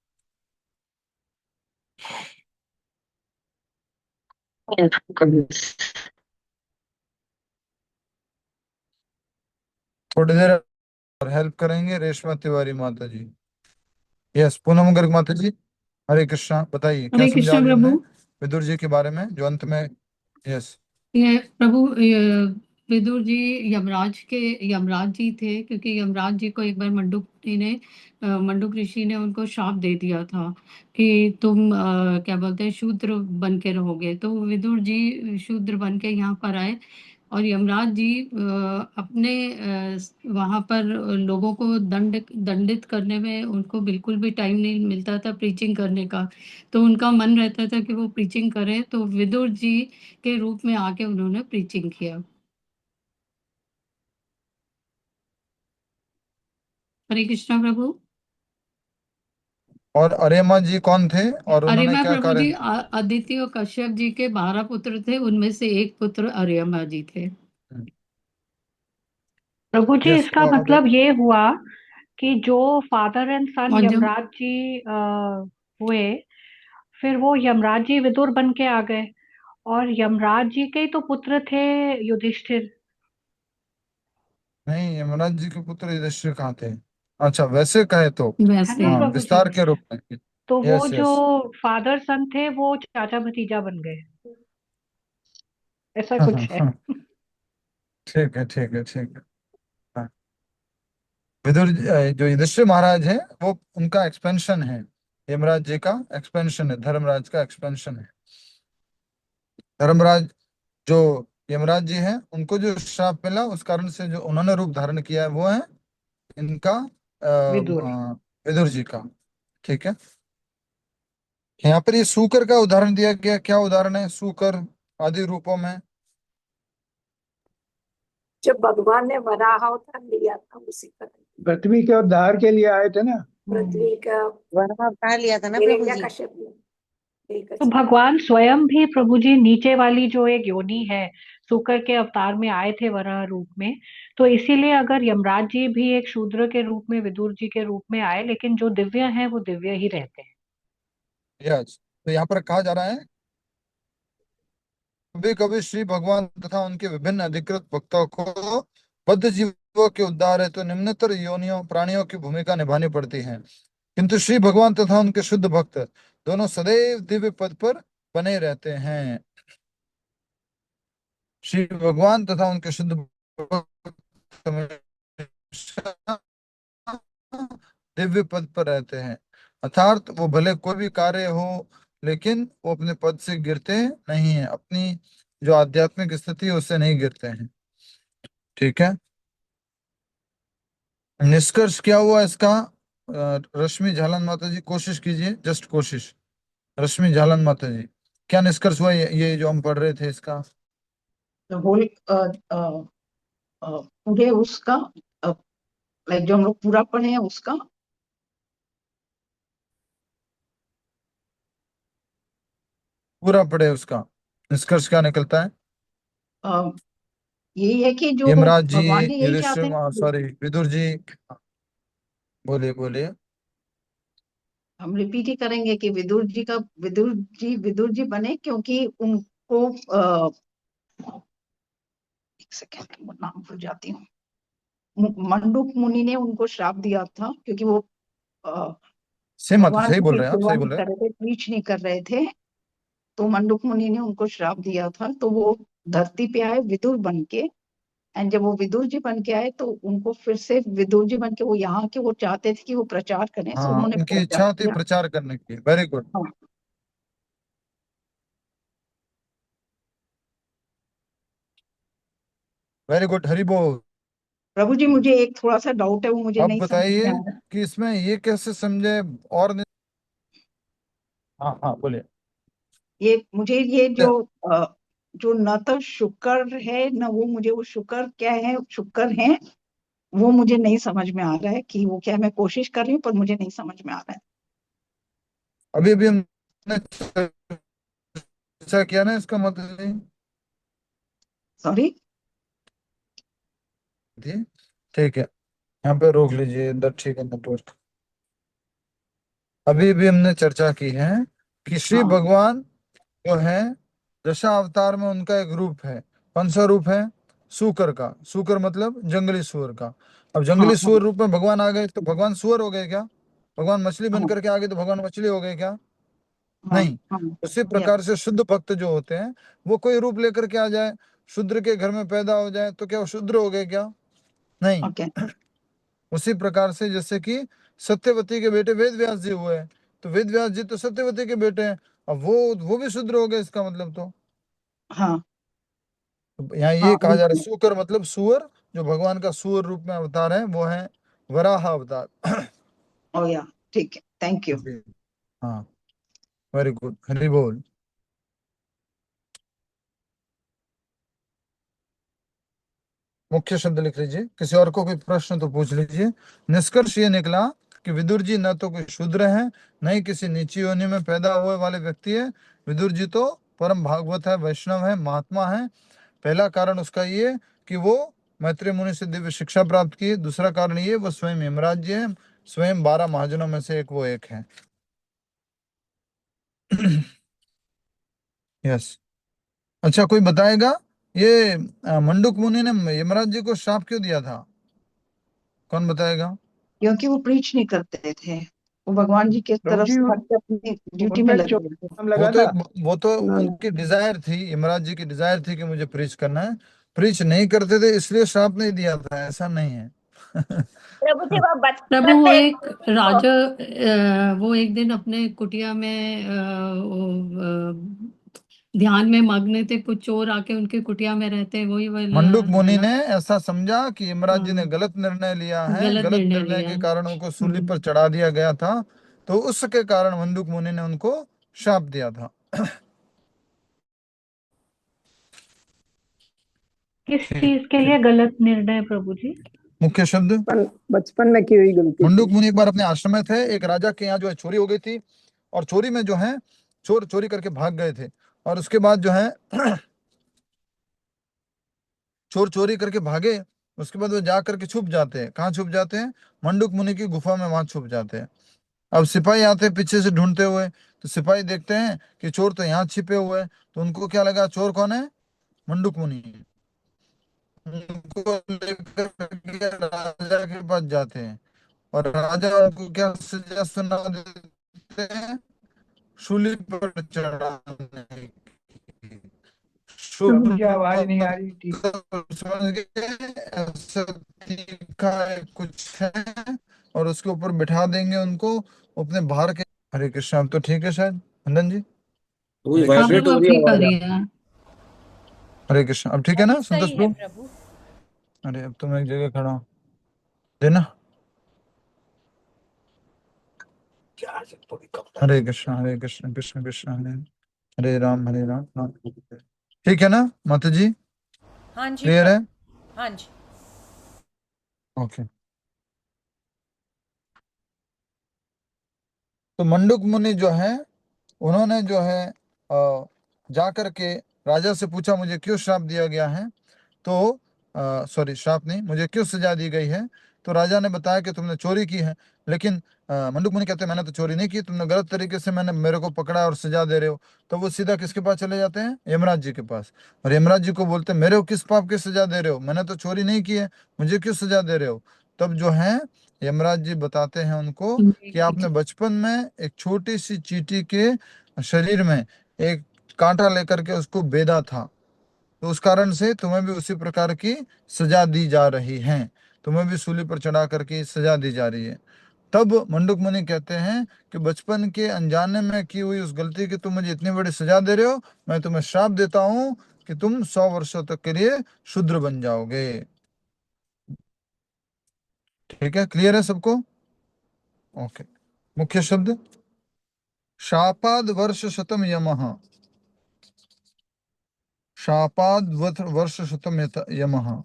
थोड़ी देर और हेल्प करेंगे रेशमा तिवारी माता जी। यस, पूनम गर्ग माता जी। हरे कृष्णा, बताइए क्या हरे समझा कृष्ण अभी हमने प्रभु। विदुर जी के बारे में जो अंत में। यस। ये प्रभु, ये विदुर जी यमराज जी थे, क्योंकि यमराज जी को एक बार मंडूक ऋषि ने उनको श्राप दे दिया था कि तुम क्या बोलते हैं, शूद्र बन के रहोगे। तो विदुर जी शूद्र बन के यहाँ पर आए, और यमराज जी अपने वहाँ पर लोगों को दंडित करने में उनको बिल्कुल भी टाइम नहीं मिलता था प्रीचिंग करने का। तो उनका मन रहता था कि वो प्रीचिंग करें, तो विदुर जी के रूप में आके उन्होंने प्रीचिंग किया। हरे कृष्णा प्रभु। और अरेमा जी कौन थे और उन्होंने अरिमा क्या प्रभु कार्य। जी, अदिति और कश्यप जी के 12 पुत्र थे, उनमें से एक पुत्र अरिमा जी थे। प्रभु जी, यस। इसका और मतलब ये हुआ कि जो फादर एंड सन और जब यमराज जी हुए, फिर वो यमराज जी विदुर बन के आ गए, और यमराज जी के ही तो पुत्र थे युधिष्ठिर। नहीं, यमराज जी के पुत्र युधिष्ठिर कहाँ थे। अच्छा, वैसे कहे तो है ना वैसे हाँ, प्रभु जी? विस्तार के रूप में। तो वो यस जो यस। फादर सन थे वो चाचा भतीजा बन गए, ऐसा हाँ हाँ कुछ है। हाँ। ठीक है ठीक है ठीक है। हाँ। जो युधिष्ठिर महाराज है वो उनका एक्सपेंशन है। यमराज जी का एक्सपेंशन है, धर्मराज का एक्सपेंशन है। धर्मराज जो यमराज जी हैं उनको जो श्राप मिला उस कारण से जो उन्होंने रूप धारण किया है वो है इनका विदुर। विदुर जी का। ठीक है। यहाँ पर ये सूकर का उदाहरण दिया गया, क्या उदाहरण है सूकर आदि रूपों में। जब भगवान ने वराह अवतार लिया था उसी का, पृथ्वी के उद्धार के लिए आए थे ना। पृथ्वी का वराह अवतार लिया था ना प्रभु हिरण्य जी। कश्यप ने तो हिरण्यकश्यप। भगवान स्वयं भी प्रभु जी नीचे वाली जो एक योनि है, शुक्र के अवतार में आए थे वराह रूप में। तो इसीलिए अगर यमराज जी भी एक शूद्र के रूप में विदुर जी के रूप में आए, लेकिन जो दिव्य हैं वो दिव्य ही रहते हैं। यस। तो यहाँ पर कहा जा रहा है कभी कभी श्री भगवान तथा उनके विभिन्न अधिकृत भक्तों को बद्ध जीवों के उद्धार है तो निम्नतर योनियों प्राणियों की भूमिका निभानी पड़ती है, किंतु श्री भगवान तथा उनके शुद्ध भक्त दोनों सदैव दिव्य पद पर बने रहते हैं। श्री भगवान तथा उनके शुद्ध भक्त हमेशा दिव्य पद पर रहते हैं, अर्थात वो भले कोई भी कार्य हो लेकिन वो अपने पद से गिरते नहीं है, अपनी जो आध्यात्मिक स्थिति है उससे नहीं गिरते हैं। ठीक है। निष्कर्ष क्या हुआ इसका। रश्मि झालन माता जी कोशिश कीजिए, जस्ट कोशिश। रश्मि झालन माता जी, क्या निष्कर्ष हुआ ये जो हम पढ़ रहे थे इसका। होल पूरे उसका, लाइक जो हम लोग पूरा पढ़े हैं उसका। पूरा पढ़े उसका निष्कर्ष क्या निकलता है। यही है कि जो यमराज जी, भगवान जी यही युधिष्ठिर चाहते हैं। सॉरी विदुर जी। बोलिए बोलिए। हम रिपीट ही करेंगे कि विदुर जी बने क्योंकि उनको एक सेकेंड वो नाम भूल जाती हूँ। मंडूक मुनि ने उनको श्राप दिया था क्योंकि वो सेम बात है, भगवान सही बोल की रहे हैं आप, सेवा सही नहीं बोल रहे कर हैं। रहे थे, प्रीच नहीं कर रहे थे। तो मंडूक मुनि ने उनको श्राप दिया था, तो वो धरती पे आए विदुर बन के। एंड जब वो विदुर जी बन के आए तो उनको फिर से विदुर जी बन के वो यहाँ के वो चाहते थे कि वो प्रचार करें, सो हाँ, उन्होंने उनकी प्रचार इच्छा थी किया। प्रचार करने की। Very good. हाँ। वेरी गुड, हरि बोल। प्रभु जी मुझे एक थोड़ा सा डाउट है, वो मुझे अब नहीं समझ में बताइए आ रहा। कि इसमें ये कैसे समझे। और हाँ हाँ बोलिए। ये मुझे ये जो न तो शुक्र है न वो, मुझे वो शुक्र क्या है, शुक्र है वो मुझे नहीं समझ में आ रहा है कि वो क्या है। मैं कोशिश कर रही हूँ पर मुझे नहीं समझ में आ रहा है। अभी अभी हमने चर्चा किया ना इसका मतलब। सॉरी। ठीक है, यहाँ पे रोक लीजिए इधर, ठीक है नेटवर्क। अभी भी हमने चर्चा की है कि श्री हाँ भगवान जो है दशा अवतार में उनका एक रूप है। कौन सा रूप है? सूकर का। सूकर मतलब जंगली सुअर का। अब हाँ जंगली हाँ सुअर रूप में भगवान आ गए तो भगवान सुअर हो गए क्या? भगवान मछली बन हाँ करके आ गए तो भगवान मछली हो गए क्या? हाँ नहीं। हाँ उसी या प्रकार से शुद्ध भक्त जो होते हैं वो कोई रूप लेकर के आ जाए, शूद्र के घर में पैदा हो जाए तो क्या वो शूद्र हो गए क्या? नहीं। ओके उसी प्रकार से जैसे कि सत्यवती के बेटे वेद व्यास जी हुए, तो वेद व्यास जी तो सत्यवती के बेटे हैं, अब वो भी शूद्र हो गए इसका मतलब हाँ तो यहाँ हाँ ये कहा जा रहा है बिल्कुल सूकर मतलब सुअर, जो भगवान का सुअर रूप में अवतार है वो है वराह अवतार। ओ या ठीक है थैंक यू जी। हाँ, वेरी गुड, हरि बोल। मुख्य शब्द लिख लीजिए, किसी और को कोई प्रश्न तो पूछ लीजिए। निष्कर्ष ये निकला कि विदुर जी न तो कोई शूद्र है, न ही किसी नीची योनि में पैदा हुए वाले व्यक्ति है। विदुर जी तो परम भागवत है, वैष्णव है, महात्मा है। पहला कारण उसका ये कि वो मैत्रेय मुनि से दिव्य शिक्षा प्राप्त की। दूसरा कारण ये वो स्वयं यमराज जी है, स्वयं 12 महाजनों में से एक वो एक है। यस। अच्छा, कोई बताएगा ये मंडूक मुनि ने यमराज जी को श्राप क्यों दिया था? कौन बताएगा? क्योंकि वो प्रीच नहीं करते थे, वो भगवान जी के प्रभु तरफ जी से हटके अपनी ड्यूटी में उनमें लग चोट गए थे। वो लगा तो था। एक वो तो उनकी डिजायर थी, यमराज जी की डिजायर थी कि मुझे प्रीच करना है। प्रीच नहीं करते थे इसलिए श्राप नहीं दिया था, ऐसा नहीं है। प्रभु जी वो प्रभु बचपन वो में एक राजा वो एक दिन अपने कुटिया में ध्यान में मग्न थे, कुछ चोर आके उनके कुटिया में रहते, वही वाला मंडूक मुनि वाला ने ऐसा समझा कि यमराज जी ने हाँ, गलत निर्णय लिया है, गलत गलत निर्णय निर्णय लिया। के कारण उनको सूली पर चढ़ा दिया गया था, तो उसके कारण मंडूक मुनि ने उनको शाप दिया था। किस ठीक चीज के ठीक। लिए गलत निर्णय प्रभु जी? मुख्य शब्द, बचपन में की हुई गलती मंडूक थी। मुनि एक बार अपने आश्रम में थे, एक राजा के यहाँ जो है चोरी हो गई थी, और चोरी में जो है चोर चोरी करके भाग गए थे, और उसके बाद जो है चोर चोरी करके भागे, उसके बाद वो जा करके छुप जाते हैं। कहाँ छुप जाते हैं? मंडूक मुनि की गुफा में, वहां छुप जाते हैं। अब सिपाही आते हैं पीछे से ढूंढते हुए, तो सिपाही देखते हैं कि चोर तो यहाँ छिपे हुए हैं, तो उनको क्या लगा चोर कौन है? मंडूक मुनि। उनको लेकर के राजा के पास जाते हैं, और राजा उनको क्या सजा सुना देते हैं? शूली पर चढ़ाने की। प्रभु शुभ जी आवाज नहीं आ रही ठीक। समझ गए? ऐसा तीखा है कुछ है, और उसके ऊपर बिठा देंगे उनको अपने बाहर के। हरे कृष्ण, अब तो ठीक है शायद नंदन जी? वही हरे हाँ कृष्ण, वाइब्रेट प्रभु हो अब रही है ठीक आ आवाज रही आप। है। हरे कृष्ण, अब ठीक है ना अभी संतोष सही है प्रभु? प्रभु। अरे अब तो मैं एक जगह खड़ा हूँ, देना। हरे कृष्ण, हरे कृष्ण, कृष्ण कृष्ण हरे हरे राम, हरे राम राम। ठीक है ना माता जी? हाँ जी क्लियर है? प्रभु, हाँ जी। ओके। तो मंडूक मुनि जो है, उन्होंने जो है जा करके राजा से पूछा मुझे क्यों श्राप दिया गया है, तो सॉरी श्राप नहीं, मुझे क्यों सजा दी गई है। तो राजा ने बताया कि तुमने चोरी की है, लेकिन मंडूक मुनि कहते हैं मैंने तो चोरी नहीं की, तुमने गलत तरीके से मैंने मेरे को पकड़ा और सजा दे रहे हो। तो वो सीधा किसके पास चले जाते हैं? यमराज जी के पास। और यमराज जी को बोलते हैं मेरे को किस पाप की सजा दे रहे हो, मैंने तो चोरी नहीं की है, मुझे क्यों सजा दे रहे हो? तब जो है यमराज जी बताते हैं उनको कि आपने बचपन में एक छोटी सी चींटी के शरीर में एक कांटा लेकर के उसको बेधा था, तो उस कारण से तुम्हें भी उसी प्रकार की सजा दी जा रही है, तुम्हें भी सूली पर चढ़ा करके सजा दी जा रही है। तब मंडूक मुनि कहते हैं कि बचपन के अनजाने में की हुई उस गलती की तुम मुझे इतनी बड़ी सजा दे रहे हो, मैं तुम्हें श्राप देता हूं कि तुम 100 वर्षों तक के लिए शूद्र बन जाओगे। ठीक है, क्लियर है सबको? ओके। मुख्य शब्द, शापाद वर्ष शतम यमः, शापाद वर्ष शतम यमः।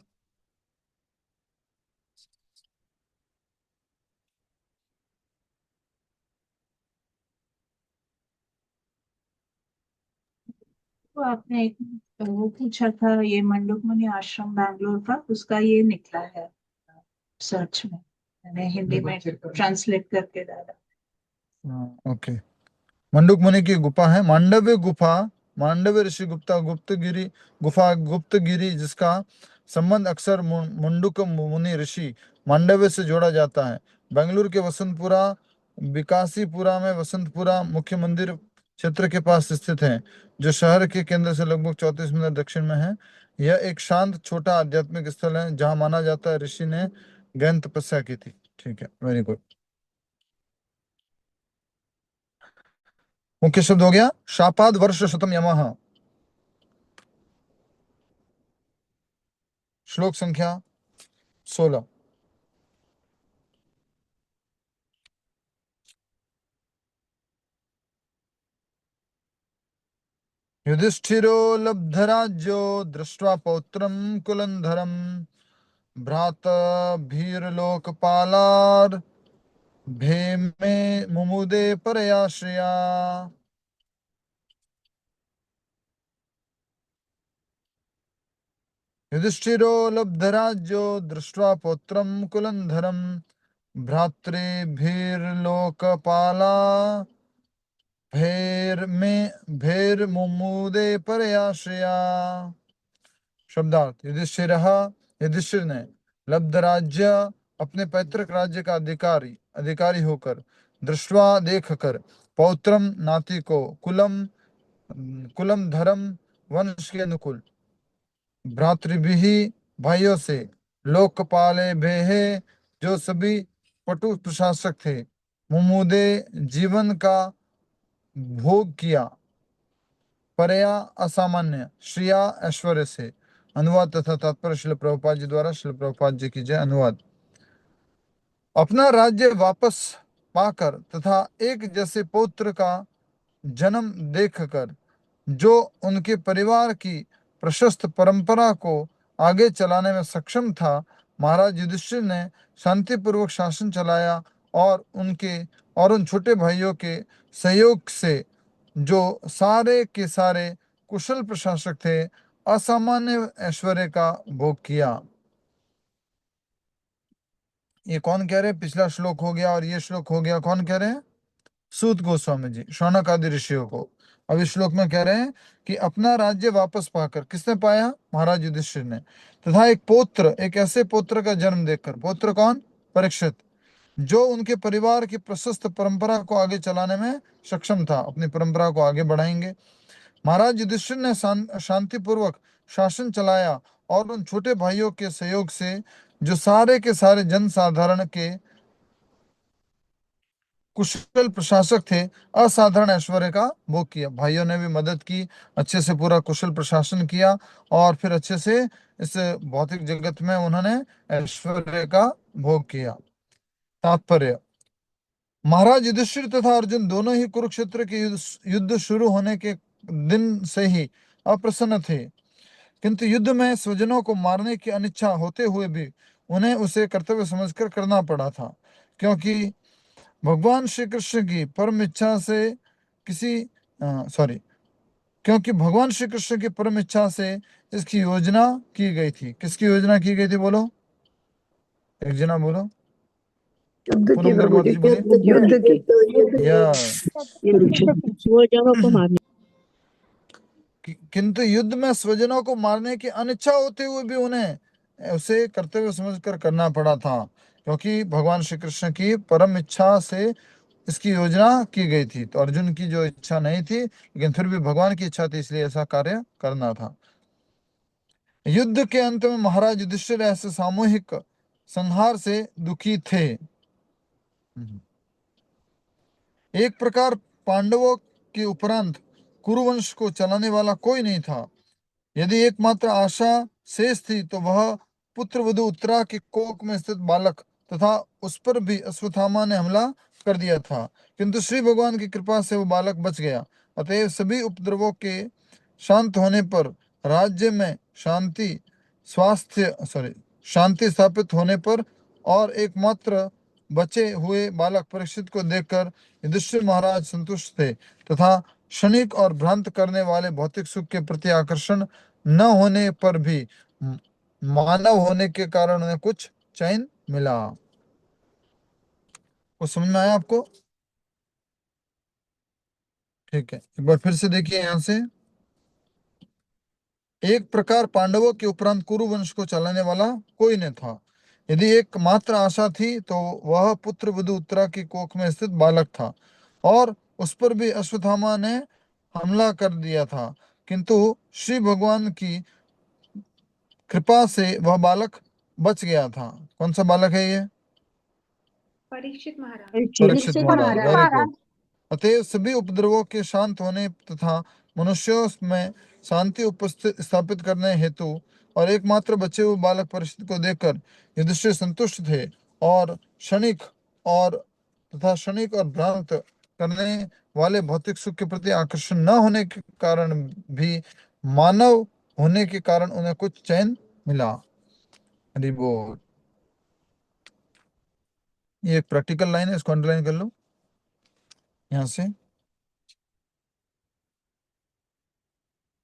तो आपने एक वो पूछा था, ये मंडूक मुनि आश्रम बैंगलोर का, उसका ये निकला है सर्च में, मैंने हिंदी में ट्रांसलेट करके डाला। ओके। मंडूक मुनि की गुफा है मांडव्य गुफा, मांडव्य ऋषि गुप्ता गुप्तगिरी गुफा गुप्तगिरी, जिसका संबंध अक्सर मुंडुक मुनि ऋषि मांडव्य से जोड़ा जाता है। बेंगलुरु के वसंतपुरा विकासीपुरा में वसंतपुरा मुख्य मंदिर क्षेत्र के पास स्थित है, जो शहर के केंद्र से लगभग 34 मिनट दक्षिण में है। यह एक शांत छोटा आध्यात्मिक स्थल है जहां माना जाता है ऋषि ने गहन तपस्या की थी। ठीक है, वेरी गुड। मुख्य शब्द हो गया शापाद वर्ष शतम यमः। श्लोक संख्या 16। युधिष्ठिरो लब्धराज्यो दृष्ट्वा पौत्रं कुलंधरम भ्रातर्भिर्लोकपालार् भेमे मुमुदे परया श्रिया। युधिष्ठिरो लब्धराज्यो दृष्ट्वा पौत्रं कुलंधरम भ्रातृभिर्लोकपाला भेर्मुमुदे परया श्रिया। शब्दार्थ युधिष्ठिर ने लब्ध राज्य अपने पैतृक राज्य का अधिकारी होकर, दृष्टवा देखकर, पौत्रम नाती को, कुलम धर्म वंश के अनुकूल, भ्रातृभिहि भाइयों से, लोकपाले भेहे जो सभी पटु प्रशासक थे, मुमुदे जीवन का भोग किया, परया असामान्य, श्रिया ऐश्वर्य से। अनुवाद तथा तात्पर्य श्रील प्रभुपाद जी द्वारा। श्रील प्रभुपाद जी की जय। अनुवाद। अपना राज्य वापस पाकर तथा एक जैसे पौत्र का जन्म देखकर जो उनके परिवार की प्रशस्त परंपरा को आगे चलाने में सक्षम था, महाराज युधिष्ठिर ने शांतिपूर्वक शासन चलाया और उन छोटे भाइयों के सहयोग से, जो सारे के सारे कुशल प्रशासक थे, असामान्य ऐश्वर्य का भोग किया। ये कौन कह रहे हैं? पिछला श्लोक हो गया और ये श्लोक हो गया, कौन कह रहे हैं? सूत गोस्वामी जी, शौनक आदि ऋषियों को। अब इस श्लोक में कह रहे हैं कि अपना राज्य वापस पाकर, किसने पाया? महाराज युधिष्ठिर ने। तथा एक ऐसे पुत्र का जन्म देखकर, पुत्र कौन? परीक्षित, जो उनके परिवार की प्रशस्त परंपरा को आगे चलाने में सक्षम था, अपनी परंपरा को आगे बढ़ाएंगे। महाराज युधिष्ठिर ने शांतिपूर्वक शासन चलाया और उन छोटे भाइयों के सहयोग से, जो सारे के सारे जनसाधारण के कुशल प्रशासक थे, असाधारण ऐश्वर्य का भोग किया। भाइयों ने भी मदद की, अच्छे से पूरा कुशल प्रशासन किया और फिर अच्छे से इस भौतिक जगत में उन्होंने ऐश्वर्य का भोग किया। तात्पर्य, महाराज युधिष्ठिर तथा अर्जुन दोनों ही कुरुक्षेत्र के युद्ध शुरू होने के दिन से ही अप्रसन्न थे, किंतु युद्ध में स्वजनों को मारने की अनिच्छा होते हुए भी उन्हें उसे कर्तव्य समझकर करना पड़ा था, क्योंकि भगवान श्री कृष्ण की परम इच्छा से इसकी योजना की गई थी। किसकी योजना की गई थी? बोलो, एक जना बोलो। युद्ध की पूनम प्रभु गर्गवती जी, जी बोलिए। युद्ध की। किंतु युद्ध में स्वजनों को मारने की अनिच्छा होते हुए भी उन्हें उसे कर्तव्य समझकर करना पड़ा था, क्योंकि भगवान श्री कृष्ण की परम इच्छा से इसकी योजना की गई थी। तो अर्जुन की जो इच्छा नहीं थी, लेकिन फिर भी भगवान की इच्छा थी, इसलिए ऐसा कार्य करना था। युद्ध के अंत में महाराज युधिष्ठिर ऐसे सामूहिक संहार से दुखी थे। एक प्रकार पांडवों के उपरांत कुरुवंश को चलाने वाला कोई नहीं था। यदि एकमात्र आशा शेष थी तो वह पुत्रवधू उत्तरा के कोक में स्थित बालक तथा उस पर भी अश्वत्थामा ने हमला कर दिया था, किंतु श्री भगवान की कृपा से वो बालक बच गया। अतएव सभी उपद्रवों के शांत होने पर, राज्य में शांति स्थापित होने पर और एकमात्र बचे हुए बालक परीक्षित को देखकर युधिष्ठिर महाराज संतुष्ट थे, तथा क्षणिक और भ्रांत करने वाले भौतिक सुख के प्रति आकर्षण न होने पर भी मानव होने के कारण उन्हें कुछ चैन मिला। कुछ समझ में आया आपको? ठीक है, एक बार फिर से देखिए यहाँ से। एक प्रकार पांडवों के उपरांत कुरु वंश को चलाने वाला कोई न था। यदि एकमात्र आशा थी तो वह पुत्र वधु उत्तरा की कोख में स्थित बालक था, और उस पर भी अश्वत्थामा ने हमला कर दिया था, किंतु श्री भगवान की कृपा से वह बालक बच गया था। कौन सा बालक है ये? परीक्षित महाराज। परीक्षित परीक्षित महाराज, महाराज। Very good. अतएव सभी उपद्रवों के शांत होने तथा मनुष्यों में शांति उपस्थित स्थापित करने हेतु और एकमात्र बचे हुए बालक परीक्षित को देखकर युधिष्ठिर संतुष्ट थे, और क्षणिक और भ्रांत करने वाले भौतिक सुख के प्रति आकर्षण न होने के कारण भी मानव होने के कारण उन्हें कुछ चैन मिला। हरि बोल। ये एक प्रैक्टिकल लाइन है, इसको अंडरलाइन कर लो यहाँ से।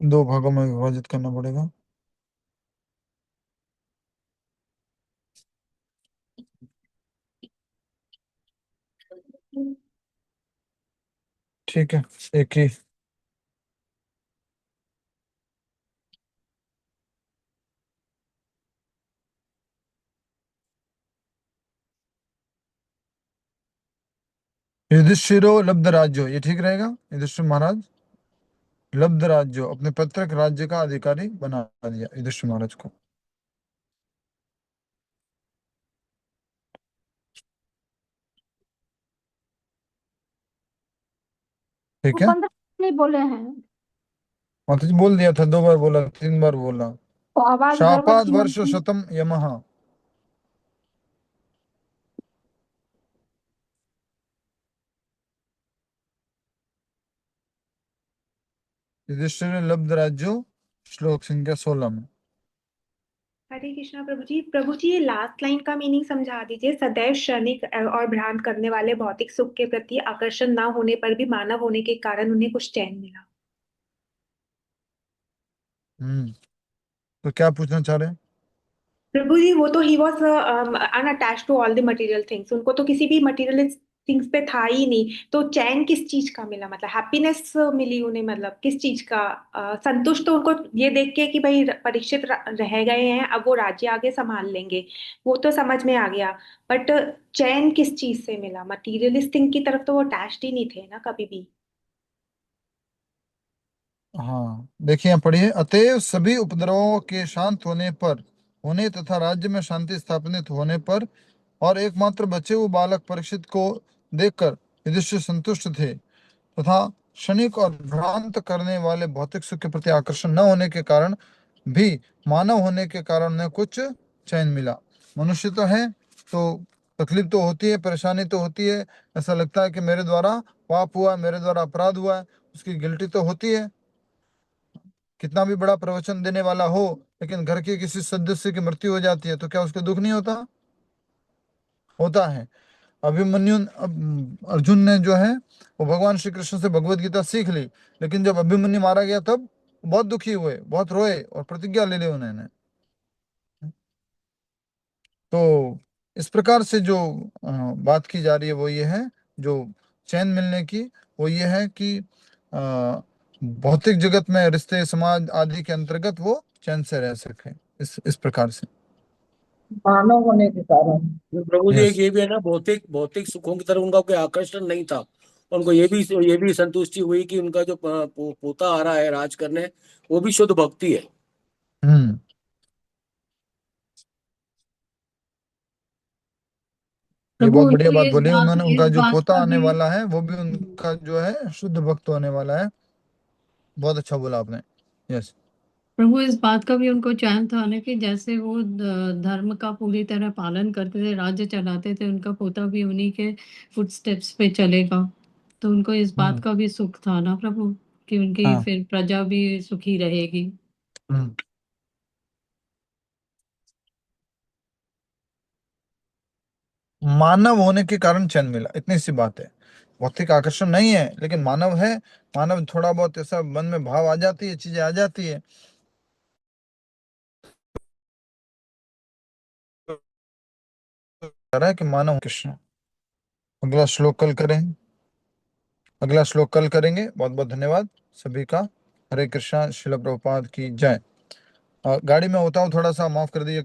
दो भागों में विभाजित करना पड़ेगा। ठीक है, एक ही। युधिष्ठिरो लब्ध राज्यो, ये ठीक रहेगा। युधिष्ठिर महाराज लब्ध राज्यो, अपने पैतृक राज्य का अधिकारी बना दिया युधिष्ठिर महाराज को। वो ठीक है, 15 नहीं बोले हैं, माता जी बोल दिया था, 2 बार बोला, 3 बार बोला। तो आवाज गड़बड़ शापाद की वर्ष होगी। शतम यमः। युधिष्ठिर लब्ध राज्यो, श्लोक संख्या 16 में। हरे कृष्णा प्रभु जी ये लास्ट लाइन का मीनिंग समझा दीजिए। सदैव क्षणिक और भ्रांत करने वाले भौतिक सुख के प्रति आकर्षण ना होने पर भी मानव होने के कारण उन्हें कुछ चैन मिला। तो क्या पूछना चाह रहे हैं? प्रभु जी वो तो ही was unattached to all the material things, उनको तो किसी भी मटेरियल थिंग्स पे था ही नहीं, तो चैन किस चीज का मिला, मतलब हैप्पीनेस मिली उन्हें, मतलब किस चीज का संतुष्ट तो उनको ये देख के कि भाई परीक्षित रह गए हैं, अब वो राज्य आगे संभाल लेंगे, वो तो समझ में आ गया, बट चैन किस चीज से मिला? मटीरियलिस्ट थिंग की तरफ तो वो अटैच्ड ही नहीं थे ना कभी भी। हाँ, देखिए यहाँ पढ़िए। अतएव सभी उपद्रवों के शांत होने तथा राज्य में शांति स्थापित होने पर और एकमात्र बचे हुए बालक परीक्षित को देखकर युधिष्ठिर संतुष्ट थे, तथा क्षणिक और भ्रांत करने वाले भौतिक सुख के प्रति आकर्षण न होने के कारण भी मानव होने के कारण उन्हें कुछ चैन मिला। मनुष्य तो है, तो तकलीफ तो होती है, परेशानी तो होती है, ऐसा लगता है कि मेरे द्वारा पाप हुआ, मेरे द्वारा अपराध हुआ है, उसकी गिल्टी तो होती है। कितना भी बड़ा प्रवचन देने वाला हो, लेकिन घर के किसी सदस्य की मृत्यु हो जाती है तो क्या उसको दुख नहीं होता? होता है। अर्जुन ने जो है वो भगवान श्री कृष्ण से भगवत गीता सीख ली, लेकिन जब अभिमन्यु मारा गया तब बहुत दुखी हुए, बहुत रोए और प्रतिज्ञा ले ली उन्होंने। तो इस प्रकार से जो बात की जा रही है वो ये है, जो चैन मिलने की, वो ये है कि भौतिक जगत में रिश्ते समाज आदि के अंतर्गत वो चैन से रह सके, इस प्रकार से। मानव होने के कारण। तो प्रभु जी एक यस। ये भी है ना, भौतिक भौतिक सुखों की तरफ उनका कोई आकर्षण नहीं था। उनको ये भी संतुष्टि हुई कि उनका जो पोता आ रहा है राज करने, वो भी शुद्ध भक्ति है। हम्म ये प्रभु बहुत बढ़िया उनको बात बोली उन्होंने। इस उनका जो बात पोता का आने भी वाला है वो भी उनका जो है शुद्ध भक्त होने वाला है। बहुत अच्छा बोला आपने। यस। प्रभु इस बात का भी उनको चैन था ना कि जैसे वो धर्म का पूरी तरह पालन करते थे, राज्य चलाते थे, उनका पोता भी उन्हीं के फुटस्टेप्स पे चलेगा, तो उनको इस बात हम्म का भी सुख था ना प्रभु, कि उनकी हाँ। फिर प्रजा भी सुखी रहेगी। हम्म मानव होने के कारण चैन मिला, इतनी सी बात है। भौतिक आकर्षण नहीं है, लेकिन मानव है। मानव थोड़ा बहुत ऐसा मन में भाव आ जाती है, चीजें आ जाती है। कह रहा है कि मानव कृष्ण। अगला श्लोक कल करें। अगला श्लोक कल करेंगे। बहुत बहुत धन्यवाद सभी का। हरे कृष्णा। श्रील प्रभुपाद की जय। गाड़ी में होता हूँ, थोड़ा सा माफ कर दीजिए।